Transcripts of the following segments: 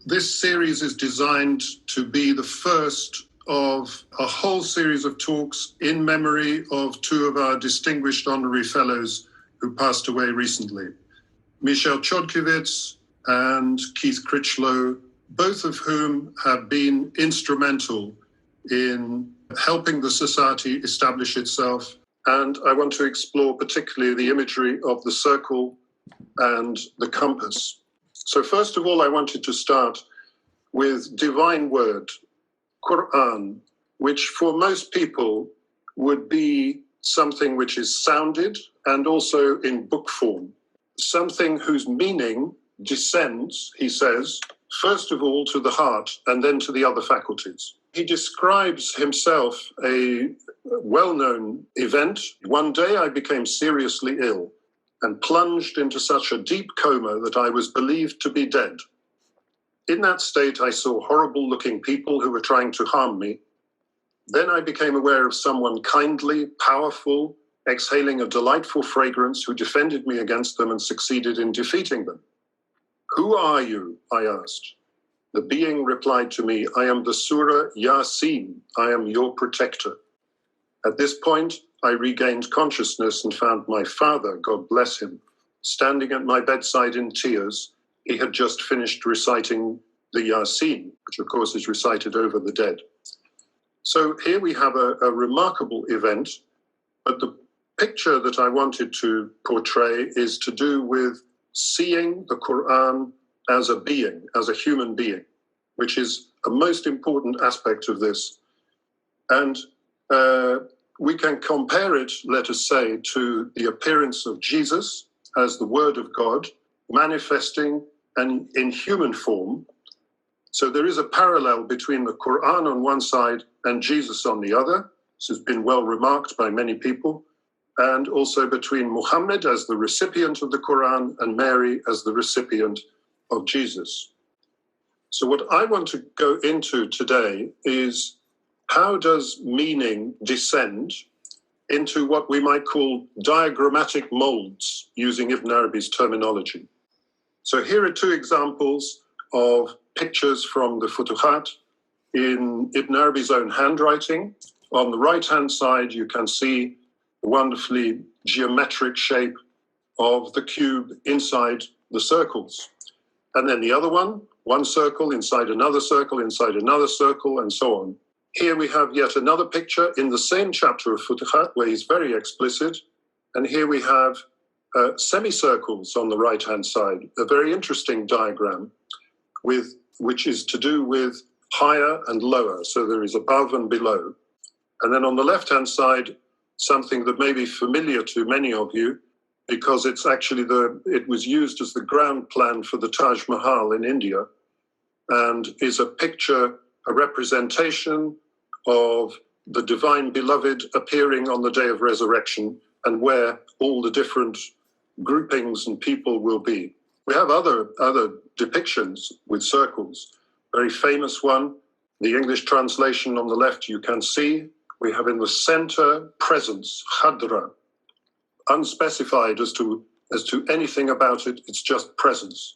This series is designed to be the first of a whole series of talks in memory of two of our distinguished honorary fellows who passed away recently, Michel Chodkiewicz and Keith Critchlow, both of whom have been instrumental in helping the society establish itself. And I want to explore particularly the imagery of the circle and the compass. So first of all, I wanted to start with divine word, Quran, which for most people would be something which is sounded and also in book form, something whose meaning descends, he says, first of all to the heart and then to the other faculties. He describes himself a well-known event. One day I became seriously ill and plunged into such a deep coma that I was believed to be dead. In that state, I saw horrible-looking people who were trying to harm me. Then I became aware of someone kindly, powerful, exhaling a delightful fragrance who defended me against them and succeeded in defeating them. "Who are you?" I asked. The being replied to me, "I am the Surah Yasin. I am your protector." At this point, I regained consciousness and found my father, God bless him, standing at my bedside in tears. He had just finished reciting the Yasin, which of course is recited over the dead. So here we have a remarkable event, but the picture that I wanted to portray is to do with seeing the Quran as a being, as a human being, which is a most important aspect of this. And we can compare it, let us say, to the appearance of Jesus as the Word of God, manifesting and in human form. So there is a parallel between the Quran on one side and Jesus on the other. This has been well remarked by many people. And also between Muhammad as the recipient of the Quran and Mary as the recipient of Jesus. So what I want to go into today is how does meaning descend into what we might call diagrammatic molds, using Ibn Arabi's terminology. So here are two examples of pictures from the Futuhat in Ibn Arabi's own handwriting. On the right-hand side, you can see the wonderfully geometric shape of the cube inside the circles. And then the other one circle inside another circle, inside another circle, and so on. Here we have yet another picture in the same chapter of Futuhat where he's very explicit. And here we have semicircles on the right-hand side, a very interesting diagram which is to do with higher and lower. So there is above and below. And then on the left-hand side, something that may be familiar to many of you, because it's actually it was used as the ground plan for the Taj Mahal in India, and is a picture, a representation of the divine beloved appearing on the day of resurrection and where all the different groupings and people will be. We have other depictions with circles. Very famous one, the English translation on the left you can see. We have in the center presence, Hadra, unspecified as to anything about it, it's just presence.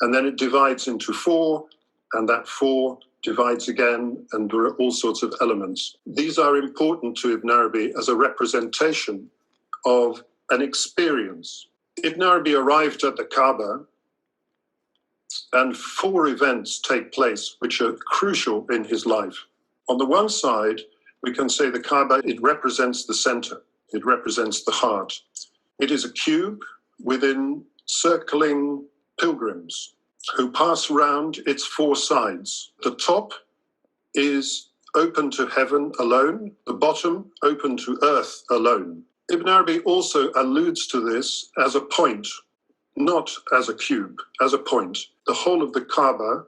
And then it divides into four, and that four divides again, and there are all sorts of elements. These are important to Ibn Arabi as a representation of an experience. Ibn Arabi arrived at the Kaaba, and four events take place which are crucial in his life. On the one side, we can say the Kaaba, it represents the center. It represents the heart. It is a cube within circling pilgrims who pass around its four sides. The top is open to heaven alone, the bottom open to earth alone. Ibn Arabi also alludes to this as a point, not as a cube, as a point. The whole of the Kaaba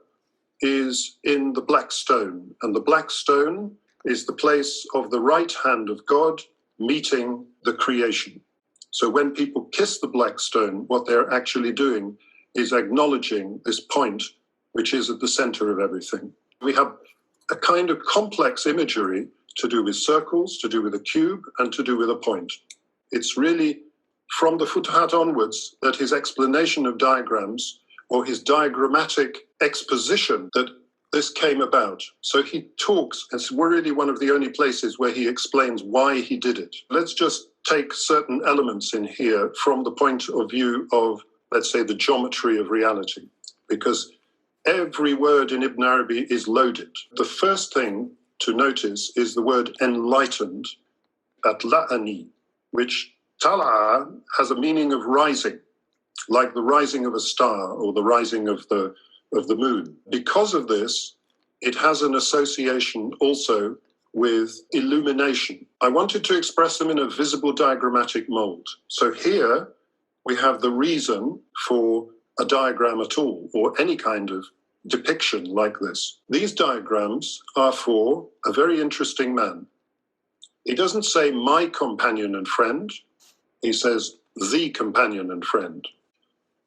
is in the black stone, and the black stone is the place of the right hand of God meeting the creation. So when people kiss the black stone, what they're actually doing is acknowledging this point, which is at the center of everything. We have a kind of complex imagery to do with circles, to do with a cube, and to do with a point. It's really from the Futuhat onwards that his explanation of diagrams, or his diagrammatic exposition that this came about. So he talks, it's really one of the only places where he explains why he did it. Let's just take certain elements in here from the point of view of, let's say, the geometry of reality, because every word in Ibn Arabi is loaded. The first thing to notice is the word enlightened, atla'ani, which tala'a has a meaning of rising, like the rising of a star or the rising of the moon. Because of this, it has an association also with illumination. I wanted to express them in a visible diagrammatic mold. So here we have the reason for a diagram at all, or any kind of depiction like this. These diagrams are for a very interesting man. He doesn't say my companion and friend, he says the companion and friend.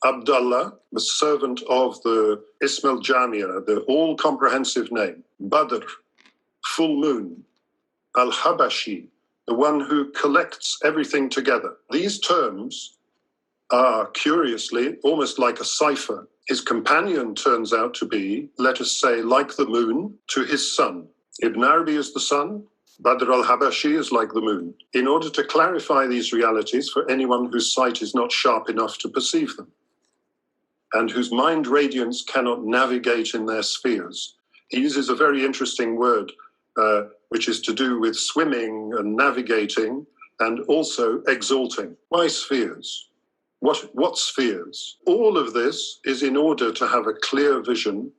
Abdullah, the servant of the Ism al-Jamia, the all-comprehensive name. Badr, full moon. Al-Habashi, the one who collects everything together. These terms are, curiously, almost like a cipher. His companion turns out to be, let us say, like the moon to his sun. Ibn Arabi is the sun, Badr al-Habashi is like the moon. In order to clarify these realities for anyone whose sight is not sharp enough to perceive them, and whose mind radiance cannot navigate in their spheres. He uses a very interesting word, which is to do with swimming and navigating, and also exalting. Why spheres? What spheres? All of this is in order to have a clear vision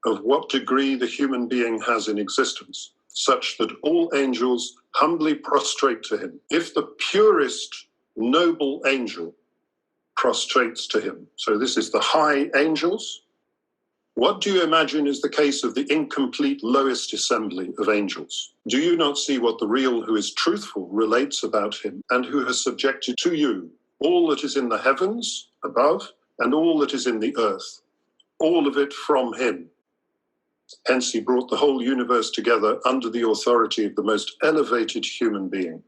of what degree the human being has in existence, such that all angels humbly prostrate to him. If the purest noble angel prostrates to him, so this is the high angels, what do you imagine is the case of the incomplete lowest assembly of angels? Do you not see what the real who is truthful relates about him, and who has subjected to you all that is in the heavens above and all that is in the earth, all of it from him? Hence he brought the whole universe together under the authority of the most elevated human being.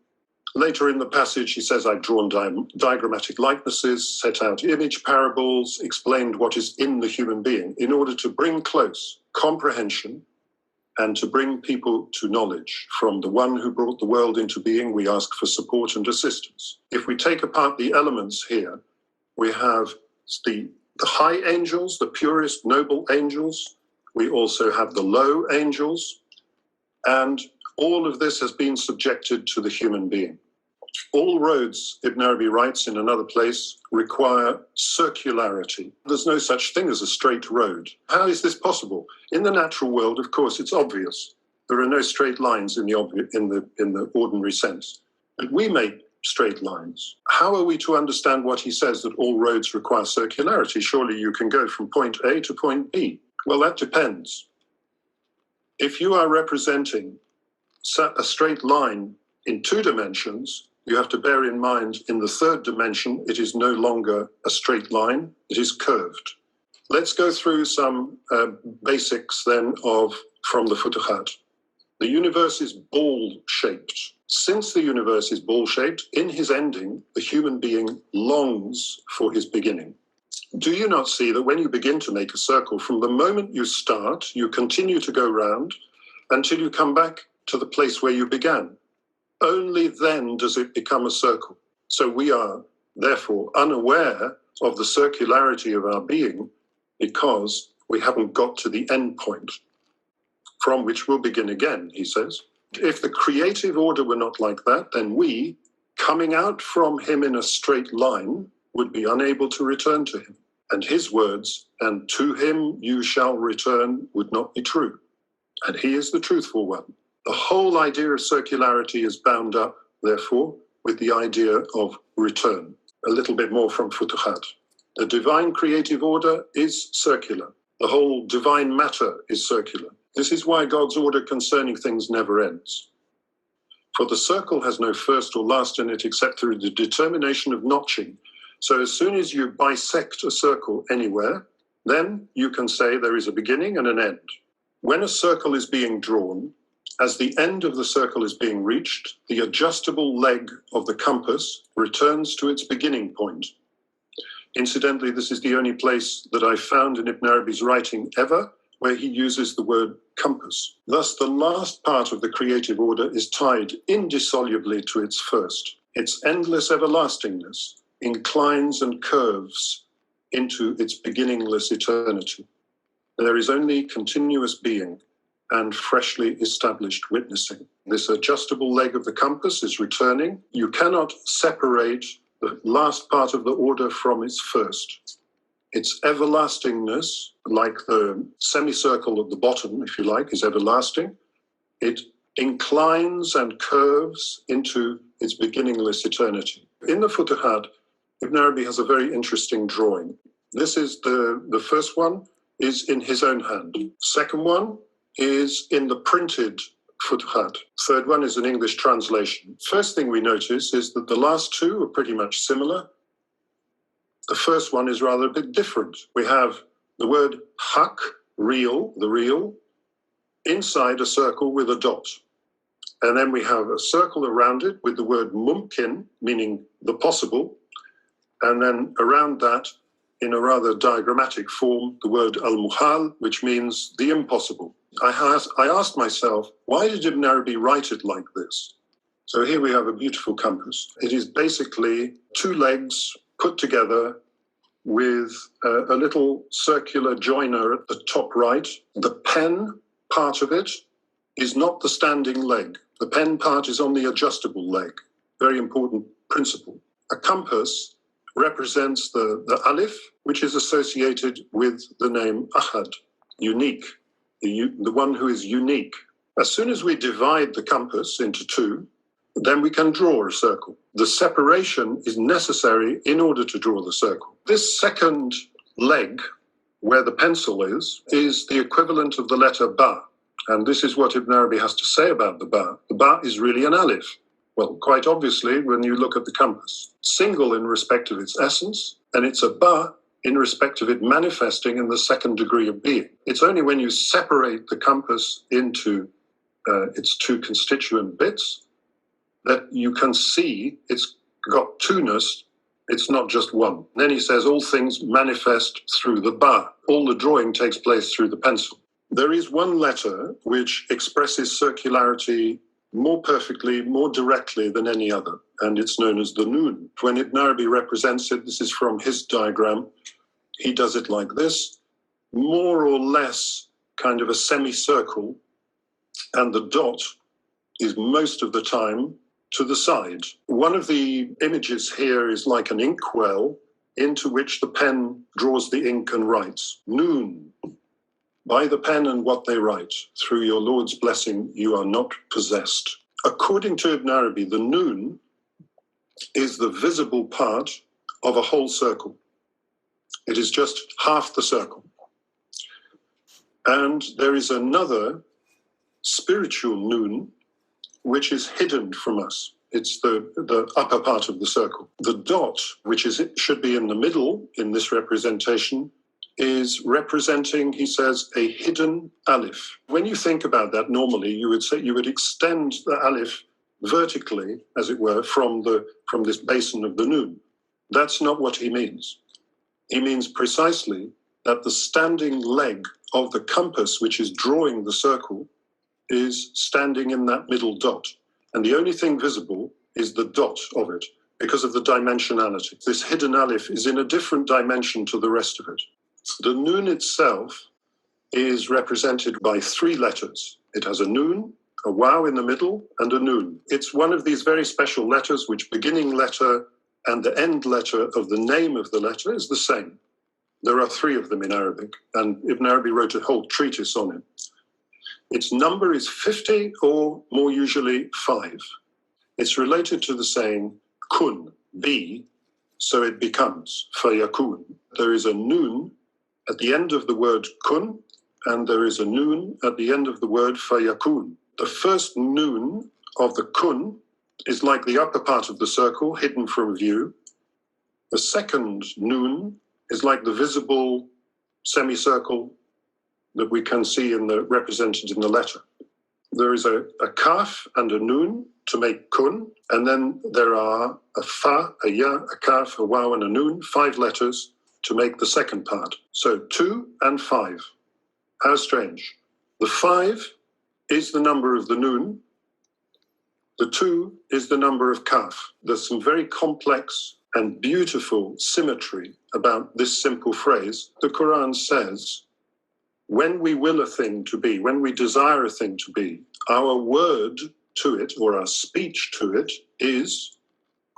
Later in the passage, he says, I've drawn diagrammatic likenesses, set out image parables, explained what is in the human being in order to bring close comprehension and to bring people to knowledge. From the one who brought the world into being, we ask for support and assistance. If we take apart the elements here, we have the high angels, the purest noble angels. We also have the low angels, and all of this has been subjected to the human being. All roads, Ibn Arabi writes in another place, require circularity. There's no such thing as a straight road. How is this possible? In the natural world, of course, it's obvious. There are no straight lines in the ordinary sense. But we make straight lines. How are we to understand what he says, that all roads require circularity? Surely you can go from point A to point B. Well, that depends. If you are representing a straight line in 2 dimensions, you have to bear in mind in the 3rd dimension, it is no longer a straight line, it is curved. Let's go through some basics then from the Futuhat. The universe is ball-shaped. Since the universe is ball-shaped, in his ending, the human being longs for his beginning. Do you not see that when you begin to make a circle, from the moment you start, you continue to go round until you come back to the place where you began? Only then does it become a circle. So we are, therefore, unaware of the circularity of our being because we haven't got to the end point from which we'll begin again, he says. If the creative order were not like that, then we, coming out from him in a straight line, would be unable to return to him. And his words, and to him you shall return, would not be true. And he is the truthful one. The whole idea of circularity is bound up, therefore, with the idea of return. A little bit more from Futuhat. The divine creative order is circular. The whole divine matter is circular. This is why God's order concerning things never ends. For the circle has no first or last in it except through the determination of notching. So as soon as you bisect a circle anywhere, then you can say there is a beginning and an end. When a circle is being drawn, as the end of the circle is being reached, the adjustable leg of the compass returns to its beginning point. Incidentally, this is the only place that I found in Ibn Arabi's writing ever where he uses the word compass. Thus, the last part of the creative order is tied indissolubly to its first. Its endless everlastingness inclines and curves into its beginningless eternity. There is only continuous being and freshly established witnessing. This adjustable leg of the compass is returning. You cannot separate the last part of the order from its first. Its everlastingness, like the semicircle at the bottom, if you like, is everlasting. It inclines and curves into its beginningless eternity. In the Futuhat, Ibn Arabi has a very interesting drawing. This is the first one is in his own hand. Second one is in the printed Futuhat. Third one is an English translation. First thing we notice is that the last two are pretty much similar. The first one is rather a bit different. We have the word haq, real, the real, inside a circle with a dot. And then we have a circle around it with the word mumkin, meaning the possible. And then around that, in a rather diagrammatic form, the word al-muhal, which means the impossible. I asked myself, why did Ibn Arabi write it like this? So here we have a beautiful compass. It is basically two legs put together with a little circular joiner at the top right. The pen part of it is not the standing leg. The pen part is on the adjustable leg. Very important principle. A compass represents the Alif, which is associated with the name Ahad, unique, the one who is unique. As soon as we divide the compass into two, then we can draw a circle. The separation is necessary in order to draw the circle. This second leg, where the pencil is the equivalent of the letter Ba. And this is what Ibn Arabi has to say about the Ba. The Ba is really an Alif. Well, quite obviously, when you look at the compass. Single in respect of its essence, and it's a Ba in respect of it manifesting in the second degree of being. It's only when you separate the compass into its two constituent bits that you can see it's got two-ness, it's not just one. And then he says all things manifest through the Ba. All the drawing takes place through the pencil. There is one letter which expresses circularity more perfectly, more directly than any other, and it's known as the Nun. When Ibn Arabi represents it, this is from his diagram, he does it like this, more or less kind of a semicircle, and the dot is most of the time to the side. One of the images here is like an inkwell into which the pen draws the ink and writes. Nun, by the pen and what they write, through your Lord's blessing, you are not possessed. According to Ibn Arabi, the Nun is the visible part of a whole circle. It is just half the circle. And there is another spiritual Nun, which is hidden from us. It's the upper part of the circle. The dot, which should be in the middle in this representation, is representing, he says, a hidden Alif. When you think about that, normally you would say you would extend the Alif vertically, as it were, from this basin of the Nun. That's not what he means. He means precisely that the standing leg of the compass, which is drawing the circle, is standing in that middle dot. And the only thing visible is the dot of it because of the dimensionality. This hidden Alif is in a different dimension to the rest of it. The Nun itself is represented by three letters. It has a Nun, a Waw in the middle, and a Nun. It's one of these very special letters which beginning letter and the end letter of the name of the letter is the same. There are three of them in Arabic, and Ibn Arabi wrote a whole treatise on it. Its number is 50, or more usually 5. It's related to the saying, kun, be, so it becomes, fayakun. There is a Nun at the end of the word kun, and there is a Nun at the end of the word fayakun. The first Nun of the kun is like the upper part of the circle, hidden from view. The second Nun is like the visible semicircle that we can see represented in the letter. There is a kaf and a nun to make kun, and then there are a fa, a ya, a kaf, a waw, and a nun, 5 letters to make the second part. So 2 and 5. How strange. The 5 is the number of the nun. The 2 is the number of kaf. There's some very complex and beautiful symmetry about this simple phrase. The Quran says, when we will a thing to be, when we desire a thing to be, our word to it, or our speech to it, is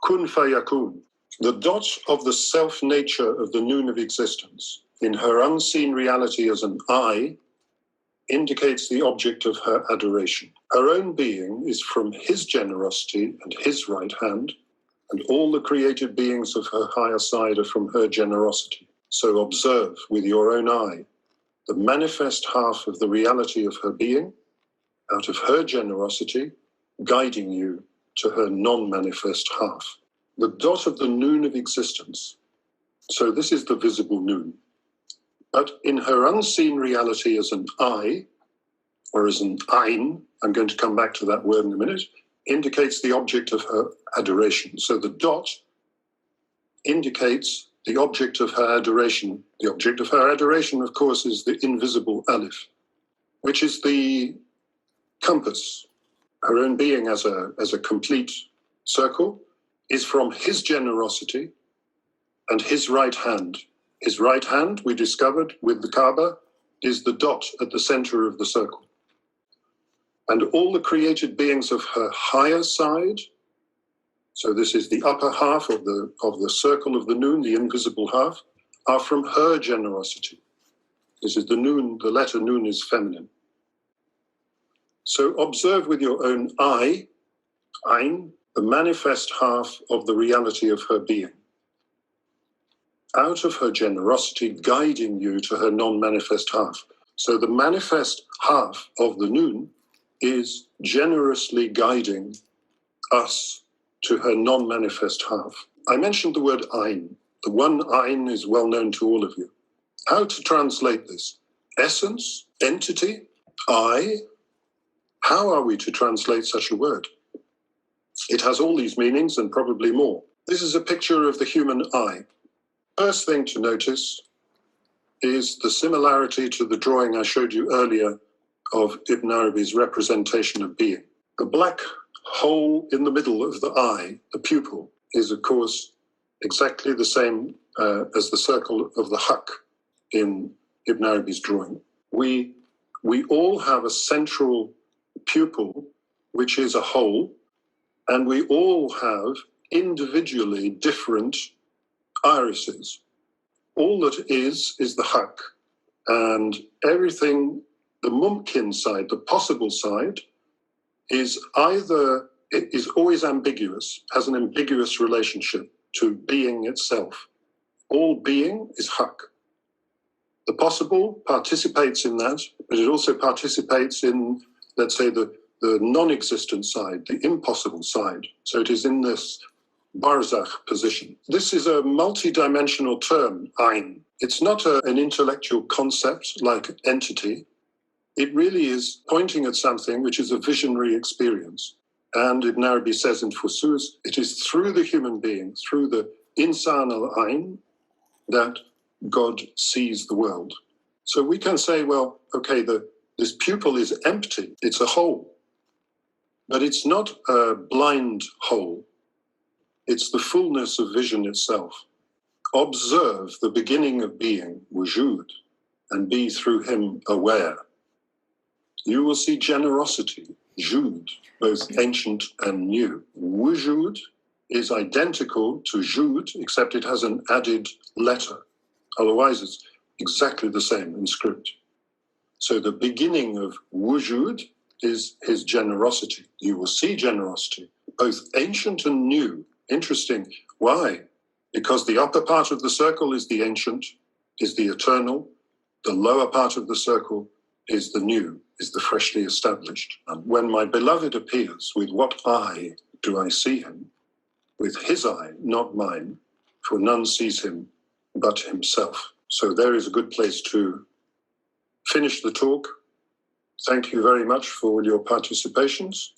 kun fayakun. The dot of the self-nature of the noon of existence, in her unseen reality as an I, indicates the object of her adoration. Her own being is from his generosity and his right hand, and all the created beings of her higher side are from her generosity. So observe with your own eye the manifest half of the reality of her being, out of her generosity, guiding you to her non-manifest half. The dot of the noon of existence. So this is the visible noon. But in her unseen reality as an I, or as an ein, I'm going to come back to that word in a minute, indicates the object of her adoration. So the dot indicates the object of her adoration. The object of her adoration, of course, is the invisible Alif, which is the compass. Her own being as a complete circle is from his generosity and his right hand. His right hand, we discovered with the Kaaba, is the dot at the center of the circle. And all the created beings of her higher side, so this is the upper half of the circle of the noon, the invisible half, are from her generosity. This is the noon, the letter noon is feminine. So observe with your own eye, ein, the manifest half of the reality of her being. Out of her generosity, guiding you to her non-manifest half. So the manifest half of the noon is generously guiding us to her non-manifest half. I mentioned the word ein. The one ein is well known to all of you. How to translate this? Essence, entity, I. How are we to translate such a word? It has all these meanings and probably more. This is a picture of the human eye. First thing to notice is the similarity to the drawing I showed you earlier of Ibn Arabi's representation of being. The black hole in the middle of the eye, the pupil, is of course exactly the same as the circle of the haq in Ibn Arabi's drawing. We all have a central pupil, which is a hole, and we all have individually different irises. All that is the haq, and everything, the mumkin side, the possible side, is always ambiguous, has an ambiguous relationship to being itself. All being is haq. The possible participates in that, but it also participates in, let's say, the non-existent side, the impossible side. So it is in this barzakh position. This is a multi-dimensional term, ein. It's not an intellectual concept like entity. It really is pointing at something which is a visionary experience. And Ibn Arabi says in Fusus, it is through the human being, through the insan al-ayn, that God sees the world. So we can say, well, okay, this pupil is empty, it's a hole. But it's not a blind hole. It's the fullness of vision itself. Observe the beginning of being, wujud, and be through him aware. You will see generosity, jud, both ancient and new. Wujud is identical to jud, except it has an added letter. Otherwise, it's exactly the same in script. So the beginning of wujud is his generosity. You will see generosity, both ancient and new. Interesting. Why? Because the upper part of the circle is the ancient, is the eternal. The lower part of the circle is the new, is the freshly established. And when my beloved appears, with what eye do I see him? With his eye, not mine, for none sees him but himself. So there is a good place to finish the talk. Thank you very much for your participations.